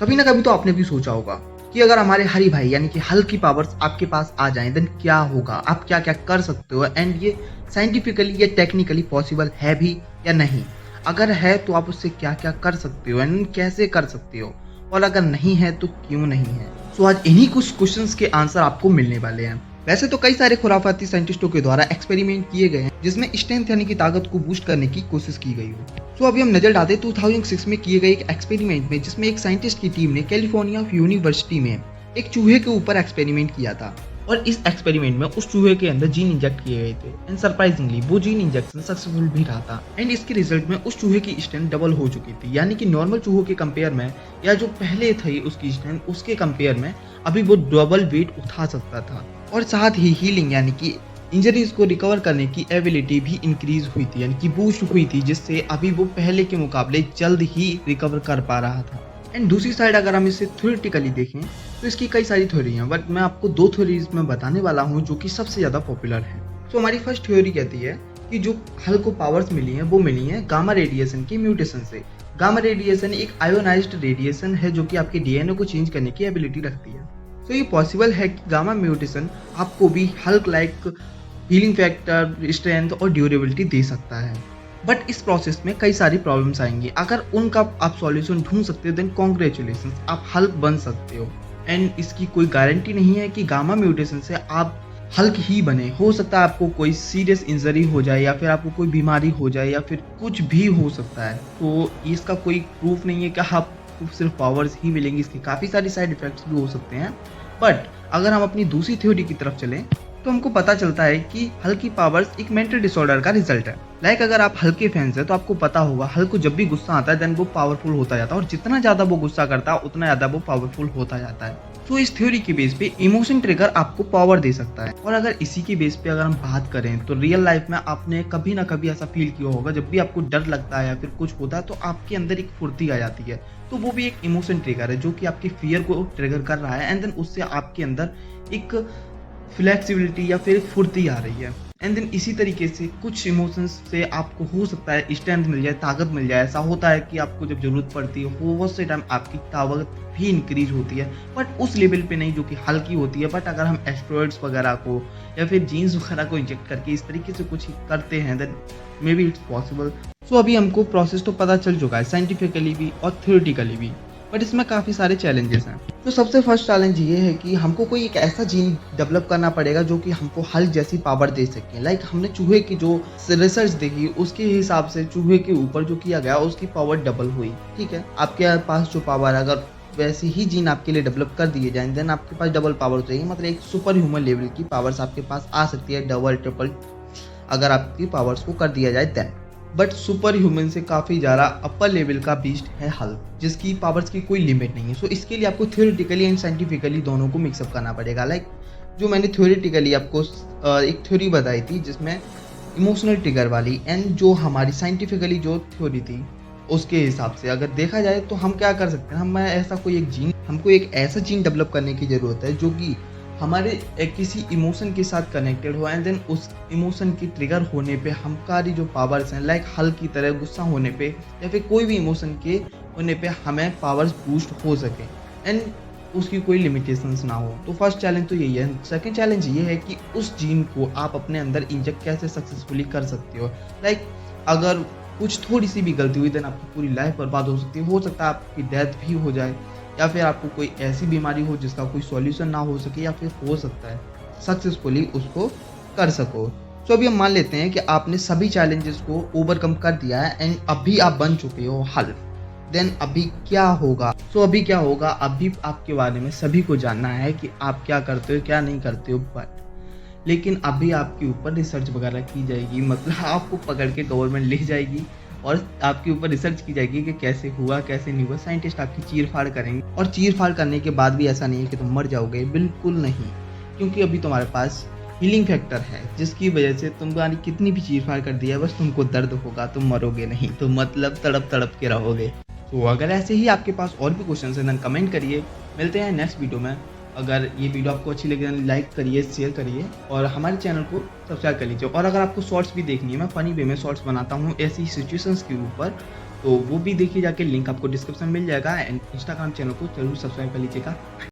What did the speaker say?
कभी ना कभी तो आपने भी सोचा होगा कि अगर हमारे हरी भाई यानी कि हल्क की पावर्स आपके पास आ जाएं देन क्या होगा, आप क्या क्या कर सकते हो, एंड ये साइंटिफिकली या टेक्निकली पॉसिबल है भी या नहीं। अगर है तो आप उससे क्या क्या कर सकते हो एंड कैसे कर सकते हो, और अगर नहीं है तो क्यों नहीं है। सो आज इन्हीं कुछ क्वेश्चंस के आंसर आपको मिलने वाले हैं। वैसे तो कई सारे खुराफाती साइंटिस्टों के द्वारा एक्सपेरिमेंट किए गए हैं जिसमें स्ट्रेंथ यानी कि ताकत को बूस्ट करने की कोशिश की गई हो। तो अभी हम नजर डालते 2006 में किए गए एक एक्सपेरिमेंट में, जिसमें एक साइंटिस्ट की टीम ने कैलिफोर्निया यूनिवर्सिटी में एक चूहे के ऊपर एक्सपेरिमेंट किया था। और इस एक्सपेरिमेंट में उस चूहे के अंदर जीन इंजेक्ट किए गए थे एंड सरप्राइजिंगली वो जीन इंजेक्शन सक्सेसफुल भी रहा था। एंड इसके रिजल्ट में उस चूहे की स्ट्रेंथ डबल हो चुकी थी, यानी कि नॉर्मल चूहों के कंपेयर में, या जो पहले थी उसकी स्ट्रेंथ उसके कंपेयर में अभी वो डबल वेट उठा सकता था। और साथ ही हीलिंग यानी कि इंजरीज को रिकवर करने की एबिलिटी भी इंक्रीज हुई थी, यानी कि बूस्ट हुई थी, जिससे अभी वो पहले के मुकाबले जल्द ही रिकवर कर पा रहा था। एंड दूसरी साइड अगर हम इसे थ्योरेटिकली देखें तो इसकी कई सारी थ्योरी हैं, बट मैं आपको दो थ्योरीज में बताने वाला हूँ जो कि सबसे ज़्यादा पॉपुलर है। तो हमारी फर्स्ट थ्योरी कहती है कि जो हल्क को पावर्स मिली हैं वो मिली हैं गामा रेडिएशन की म्यूटेशन से। गामा रेडिएशन एक आयोनाइज्ड रेडिएशन है जो कि आपके डीएनए को चेंज करने की एबिलिटी रखती है। तो ये पॉसिबल है कि गामा म्यूटेशन आपको भी Hulk like healing factor, strength और ड्यूरेबिलिटी दे सकता है। बट इस प्रोसेस में कई सारी प्रॉब्लम्स आएंगी। अगर उनका आप सॉल्यूशन ढूंढ सकते हो देन कॉन्ग्रेचुलेशन, आप हल्क बन सकते हो। एंड इसकी कोई गारंटी नहीं है कि गामा म्यूटेशन से आप हल्क ही बने। हो सकता है आपको कोई सीरियस इंजरी हो जाए, या फिर आपको कोई बीमारी हो जाए, या फिर कुछ भी हो सकता है। तो इसका कोई प्रूफ नहीं है कि आपको सिर्फ पावर्स ही मिलेंगी, इसके काफ़ी सारे साइड इफेक्ट्स भी हो सकते हैं। बट अगर हम अपनी दूसरी थ्योरी की तरफ चलें तो हमको पता चलता है कि हल्क की पावर्स एक मेंटल डिसऑर्डर का रिजल्ट है। लाइक अगर आप हल्क के फैंस हैं तो आपको पता होगा हल्क को जब भी गुस्सा आता है देन वो पावरफुल होता जाता है, और जितना ज्यादा वो गुस्सा करता है उतना ज्यादा वो पावरफुल होता जाता है। तो इस थ्योरी के बेस पे इमोशन ट्रिगर आपको पावर दे सकता है। और अगर इसी के बेस पे अगर हम बात करें तो रियल लाइफ में आपने कभी ना कभी ऐसा फील किया होगा, जब भी आपको डर लगता है या फिर कुछ होता है तो आपके अंदर एक फुर्ती आ जाती है। तो वो भी एक इमोशन ट्रिगर है जो कि आपके फियर को ट्रिगर कर रहा है, एंड देन उससे आपके अंदर एक फ्लेक्सिबिलिटी या फिर फुर्ती आ रही है। एंड देन इसी तरीके से कुछ इमोशंस से आपको हो सकता है स्ट्रेंथ मिल जाए, ताकत मिल जाए। ऐसा होता है कि आपको जब जरूरत पड़ती है वो उस टाइम आपकी ताकत भी इंक्रीज होती है, बट उस लेवल पे नहीं जो कि हल्की होती है। बट अगर हम एस्ट्रॉइड्स वगैरह को या फिर जीन्स वगैरह को इंजेक्ट करके इस तरीके से कुछ करते हैं then maybe it's possible. So अभी हमको प्रोसेस तो पता चल चुका है साइंटिफिकली भी और थ्योरेटिकली भी, बट इसमें काफ़ी सारे चैलेंजेस हैं। तो सबसे फर्स्ट चैलेंज ये है कि हमको कोई एक ऐसा जीन डेवलप करना पड़ेगा जो कि हमको हल्क जैसी पावर दे सके। लाइक हमने चूहे की जो रिसर्च देखी उसके हिसाब से चूहे के ऊपर जो किया गया उसकी पावर डबल हुई। ठीक है, आपके पास जो पावर अगर वैसे ही जीन आपके लिए डेवलप कर दिए जाए देन आपके पास डबल पावर चाहिए, मतलब एक सुपर ह्यूमन लेवल की पावर्स आपके पास आ सकती है, डबल ट्रिपल अगर आपकी पावर्स को कर दिया जाए देन। बट सुपर ह्यूमन से काफ़ी ज़्यादा अपर लेवल का बीस्ट है हल्क, जिसकी पावर्स की कोई लिमिट नहीं है। सो इसके लिए आपको थ्योरेटिकली एंड साइंटिफिकली दोनों को मिक्सअप करना पड़ेगा। लाइक जो मैंने थ्योरेटिकली आपको एक थ्योरी बताई थी जिसमें इमोशनल ट्रिगर वाली, एंड जो हमारी साइंटिफिकली जो थ्योरी थी उसके हिसाब से अगर देखा जाए तो हम क्या कर सकते हैं, हम ऐसा कोई एक जीन, हमको एक ऐसा जीन डेवलप करने की ज़रूरत है जो कि हमारे किसी इमोशन के साथ कनेक्टेड हो, एंड देन उस इमोशन की ट्रिगर होने पे हमारी जो पावर्स हैं लाइक हल्क की तरह गुस्सा होने पे या फिर कोई भी इमोशन के होने पे हमें पावर्स बूस्ट हो सके एंड उसकी कोई लिमिटेशंस ना हो। तो फर्स्ट चैलेंज तो यही है। सेकंड चैलेंज ये है कि उस जीन को आप अपने अंदर इंजेक्ट कैसे सक्सेसफुली कर सकते हो। लाइक अगर कुछ थोड़ी सी भी गलती हुई देन आपकी पूरी लाइफ बर्बाद हो सकती है। हो सकता है आपकी डेथ भी हो जाए, या फिर आपको कोई ऐसी बीमारी हो जिसका कोई सॉल्यूशन ना हो सके, या फिर हो सकता है सक्सेसफुली उसको कर सको। तो अभी हम मान लेते हैं कि आपने सभी चैलेंजेस को ओवरकम कर दिया है एंड अभी आप बन चुके हो हल्क। देन अभी क्या होगा? सो अभी क्या होगा, अभी आपके बारे में सभी को जानना है कि आप क्या करते हो क्या नहीं करते हो। बट लेकिन अभी आपके ऊपर रिसर्च वगैरह की जाएगी, मतलब आपको पकड़ के गवर्नमेंट ले जाएगी और आपके ऊपर रिसर्च की जाएगी कि कैसे हुआ कैसे नहीं हुआ। साइंटिस्ट आपकी चीर फाड़ करेंगे, और चीर फाड़ करने के बाद भी ऐसा नहीं है कि तुम मर जाओगे, बिल्कुल नहीं, क्योंकि अभी तुम्हारे पास हीलिंग फैक्टर है जिसकी वजह से तुम्हारी कितनी भी चीर फाड़ कर दिया है बस तुमको दर्द होगा, तुम मरोगे नहीं, तो मतलब तड़प तड़प के रहोगे। तो अगर ऐसे ही आपके पास और भी क्वेश्चन है देन कमेंट करिए। मिलते हैं नेक्स्ट वीडियो में। अगर ये वीडियो आपको अच्छी लगे लाइक करिए, शेयर करिए और हमारे चैनल को सब्सक्राइब कर लीजिए। और अगर आपको शॉर्ट्स भी देखनी है, मैं फ़नी वे में शॉर्ट्स बनाता हूँ ऐसी सिचुएशंस के ऊपर, तो वो भी देखिए जाके, लिंक आपको डिस्क्रिप्शन में मिल जाएगा। एंड इंस्टाग्राम चैनल को जरूर सब्सक्राइब कर लीजिएगा।